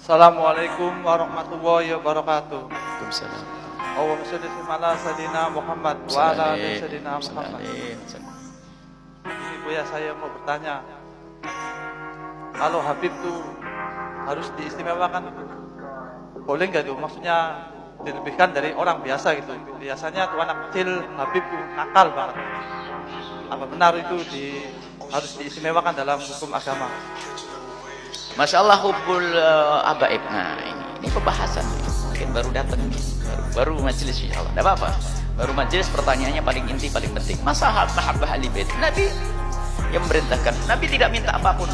Assalamualaikum warahmatullahi wabarakatuh. Waalaikumsalam. Allahumma sholli ala sayyidina Muhammad wa ala ali sayyidina Muhammad. Ini Buya, saya mau bertanya. Kalau Habib tuh harus diistimewakan, boleh nggak tuh? Maksudnya dilebihkan dari orang biasa gitu. Biasanya tuh anak kecil Habib tuh nakal banget. Apa benar itu harus diistimewakan dalam hukum agama? Masya Allah, hubbul abaib. Nah ini pembahasan mungkin baru datang, baru majelis insya Allah. Tidak apa-apa, baru majelis. Pertanyaannya paling inti, paling penting. Masalah mahabbah ahli bait, Nabi yang memerintahkan. Nabi tidak minta apapun.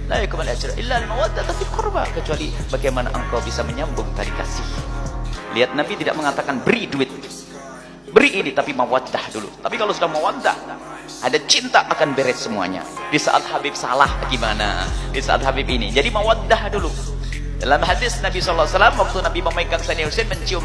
La yakum al-ajra illa al-mawaddah fil qurba, kecuali bagaimana engkau bisa menyambung tali kasih. Lihat, Nabi tidak mengatakan beri duit, beri ini, tapi mawaddah dulu. Tapi kalau sudah mawaddah, ada cinta, akan beres semuanya. Di saat Habib salah gimana? Di saat Habib ini, jadi mawaddah dulu. Dalam hadis Nabi SAW, waktu Nabi memegang Sayyidina Husain, mencium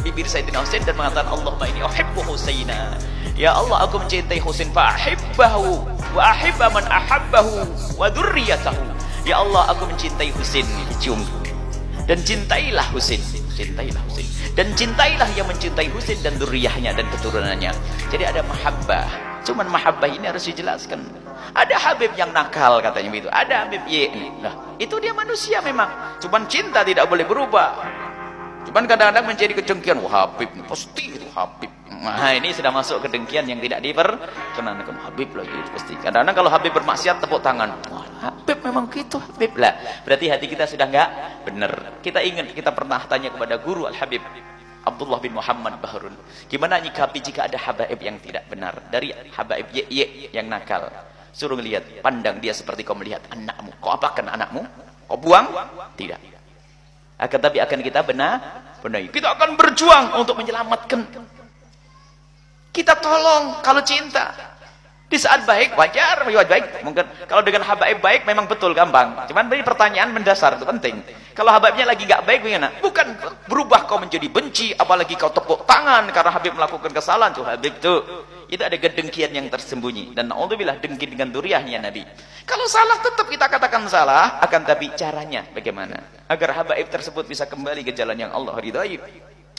bibir Sayyidina Husain dan mengatakan, Allahumma inni uhibbu Husaina. Ya Allah, aku mencintai Husain, fa'ahibbahu wa ahibba man ahabbahu wa dzurriyyatahu. Ya Allah, aku mencintai Husain. Dicium. Dan cintailah Husain, cintailah Husain, dan cintailah yang mencintai Husain dan dzurriyyahnya dan keturunannya. Jadi ada mahabbah. Cuman mahabbah ini harus dijelaskan. Ada Habib yang nakal katanya begitu, ada Habib nah, itu dia manusia memang. Cuman cinta tidak boleh berubah. Cuman kadang-kadang menjadi kedengkian. Wah, Habib pasti itu Habib. Nah, ini sudah masuk kedengkian yang tidak diperkenankan. Habib lagi itu pasti. Kadang-kadang kalau Habib bermaksiat tepuk tangan. Wah, Habib memang gitu Habib lah. Berarti hati kita sudah enggak benar. Kita ingat, kita pernah tanya kepada guru Al-Habib Abdullah bin Muhammad Bahrun, gimana nyikapi jika ada habaib yang tidak benar dari habaib yang nakal. Suruh lihat, pandang dia seperti kau melihat anakmu. Kau apakan anakmu? Kau buang? Tidak. Akan tapi akan kita benahi. Kita akan berjuang untuk menyelamatkan. Kita tolong kalau cinta. Di saat baik wajar, baik. Mungkin kalau dengan habaib baik memang betul gampang. Cuman ini pertanyaan mendasar, itu penting. Kalau habaibnya lagi nggak baik bagaimana? Bukan berubah kau menjadi benci, apalagi kau tepuk tangan karena Habib melakukan kesalahan. Tuh Habib tuh, itu ada kedengkian yang tersembunyi. Dan naudzubillah, dengki dengan duriahnya Nabi. Kalau salah tetap kita katakan salah, akan tapi caranya bagaimana agar habaib tersebut bisa kembali ke jalan yang Allah ridhai.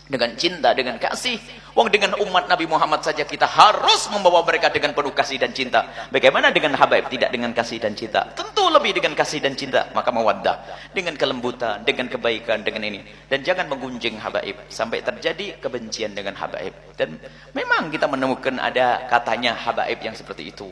Dengan cinta, dengan kasih. Wong dengan umat Nabi Muhammad saja kita harus membawa mereka dengan penuh kasih dan cinta. Bagaimana dengan habaib tidak dengan kasih dan cinta? Tentu lebih dengan kasih dan cinta. Maka mawaddah, dengan kelembutan, dengan kebaikan, dengan ini. Dan jangan menggunjing habaib sampai terjadi kebencian dengan habaib. Dan memang kita menemukan ada katanya habaib yang seperti itu,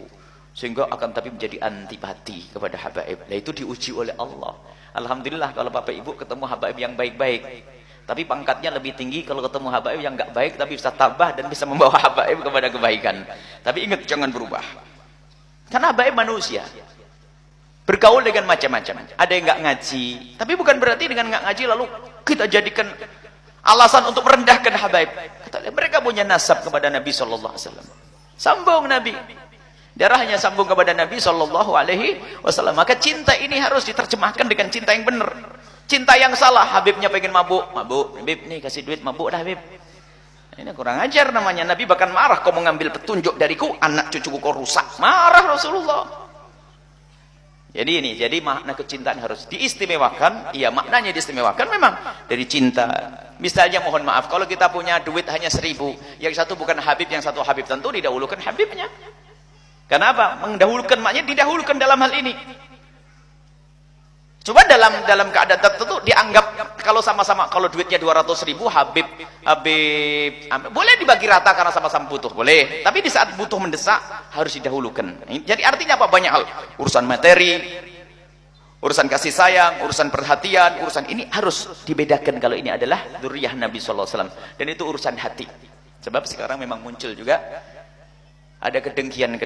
sehingga akan tapi menjadi antipati kepada habaib. Nah, itu diuji oleh Allah. Alhamdulillah kalau Bapak Ibu ketemu habaib yang baik-baik. Tapi pangkatnya lebih tinggi kalau ketemu habaib yang enggak baik, tapi bisa tabah dan bisa membawa habaib kepada kebaikan. Tapi ingat, jangan berubah. Karena habaib manusia. Bergaul dengan macam-macam. Ada yang enggak ngaji. Tapi bukan berarti dengan enggak ngaji lalu kita jadikan alasan untuk merendahkan habaib. Mereka punya nasab kepada Nabi SAW. Sambung Nabi. Darahnya sambung kepada Nabi SAW. Maka cinta ini harus diterjemahkan dengan cinta yang benar. Cinta yang salah, Habibnya pengen mabuk, Habib nih kasih duit, mabuk dah Habib. Ini kurang ajar namanya. Nabi bahkan marah, kau mengambil petunjuk dariku, anak cucuku kau rusak. Marah Rasulullah. Jadi makna kecintaan harus diistimewakan. Iya, maknanya diistimewakan memang dari cinta. Misalnya mohon maaf, kalau kita punya duit hanya 1.000, yang satu bukan Habib, yang satu Habib, tentu didahulukan Habibnya. Kenapa? Mendahulukan maknanya didahulukan dalam hal ini. Coba dalam keadaan tertentu dianggap kalau sama-sama, kalau duitnya 200.000, Habib boleh dibagi rata karena sama-sama butuh, boleh. Tapi di saat butuh mendesak harus didahulukan. Jadi artinya apa? Banyak hal, urusan materi, urusan kasih sayang, urusan perhatian, urusan ini harus dibedakan. Kalau ini adalah dzurriyyah Nabi SAW, dan itu urusan hati. Sebab sekarang memang muncul juga ada kedengkian.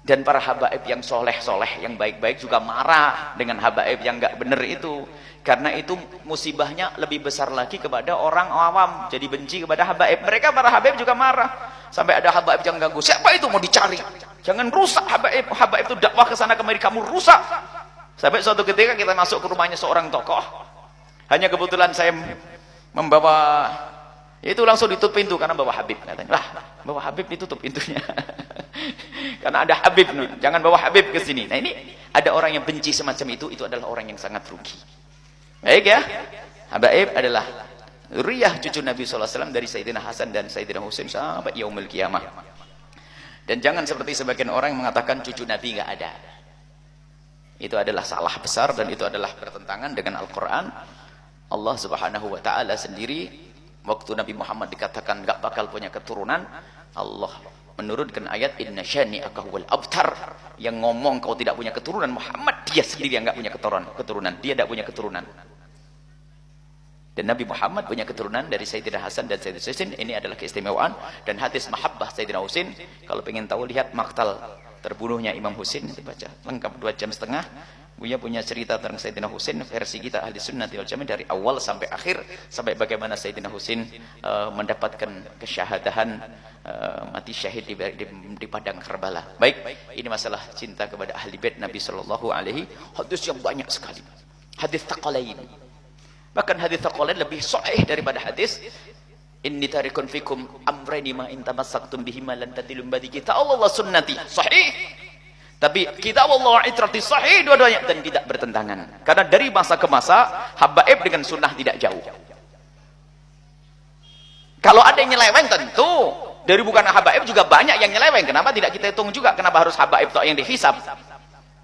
Dan para habaib yang soleh-soleh, yang baik-baik juga marah dengan habaib yang enggak benar itu. Karena itu musibahnya lebih besar lagi kepada orang awam. Jadi benci kepada habaib. Mereka para habaib juga marah. Sampai ada habaib yang ganggu. Siapa itu mau dicari? Jangan rusak habaib. Habaib itu dakwah ke sana kemari, kamu rusak. Sampai suatu ketika kita masuk ke rumahnya seorang tokoh. Hanya kebetulan saya membawa, itu langsung ditutup pintu karena bawa Habib. Katanya, lah bawa Habib ditutup pintunya. Karena ada Habib, jangan bawa Habib ke sini. Nah ini ada orang yang benci semacam itu adalah orang yang sangat rugi. Baik ya, habaib adalah zuriyah cucu Nabi SAW dari Sayyidina Hasan dan Sayyidina Husain sampai yaumul kiamah. Dan jangan seperti sebagian orang yang mengatakan cucu Nabi nggak ada. Itu adalah salah besar dan itu adalah bertentangan dengan Al-Quran. Allah Subhanahu wa Ta'ala sendiri, waktu Nabi Muhammad dikatakan nggak bakal punya keturunan, Allah menurunkan ayat inna syani'aka huwal abtar, yang ngomong kau tidak punya keturunan Muhammad, dia sendiri yang nggak punya keturunan, dia tidak punya keturunan. Dan Nabi Muhammad punya keturunan dari Sayyidina Hasan dan Sayyidina Husain. Ini adalah keistimewaan. Dan hadis mahabbah Sayyidina Husain, kalau pengen tahu lihat maktal terbunuhnya Imam Husain, dibaca lengkap 2,5 jam. Buya punya cerita tentang Sayyidina Husain, versi kita ahli sunnah wal jamaah dari awal sampai akhir, sampai bagaimana Sayyidina Husain mendapatkan kesyahadahan, mati syahid di padang Karbala. Baik, ini masalah cinta kepada ahli bait Nabi sallallahu alaihi. Hadis yang banyak sekali, hadis taqalain. Bahkan hadis taqalain lebih sahih daripada hadis inni tarikun fikum amrayni ma in tamassaktum bihima lan tadillu ba'di kita Allah sunnati. Sahih. Tapi kitab Allah itrati sahih dua-duanya dan tidak bertentangan. Karena dari masa ke masa habaib dengan sunnah tidak jauh. Kalau ada yang nyeleweng tentu dari bukan habaib juga banyak yang nyeleweng. Kenapa tidak kita hitung juga? Kenapa harus habaib tok yang dihisab?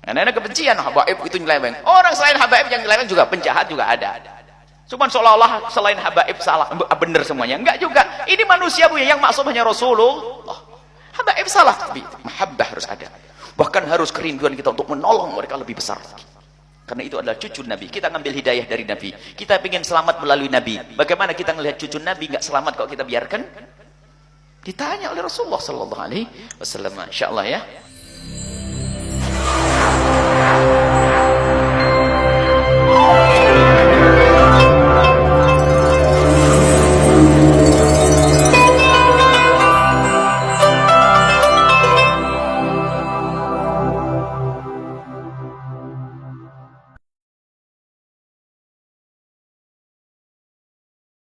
Karena ada kebencian habaib itu nyeleweng. Orang selain habaib yang nyeleweng juga penjahat juga ada. Cuman seolah-olah selain habaib salah, benar semuanya. Enggak juga. Ini manusia yang maksum hanya Rasulullah. Habaib salah, tapi mahabbah harus ada. Bahkan harus kerinduan kita untuk menolong mereka lebih besar. Karena itu adalah cucu Nabi. Kita ngambil hidayah dari Nabi. Kita ingin selamat melalui Nabi. Bagaimana kita melihat cucu Nabi nggak selamat kalau kita biarkan? Ditanya oleh Rasulullah sallallahu alaihi wasallam. Insyaallah ya.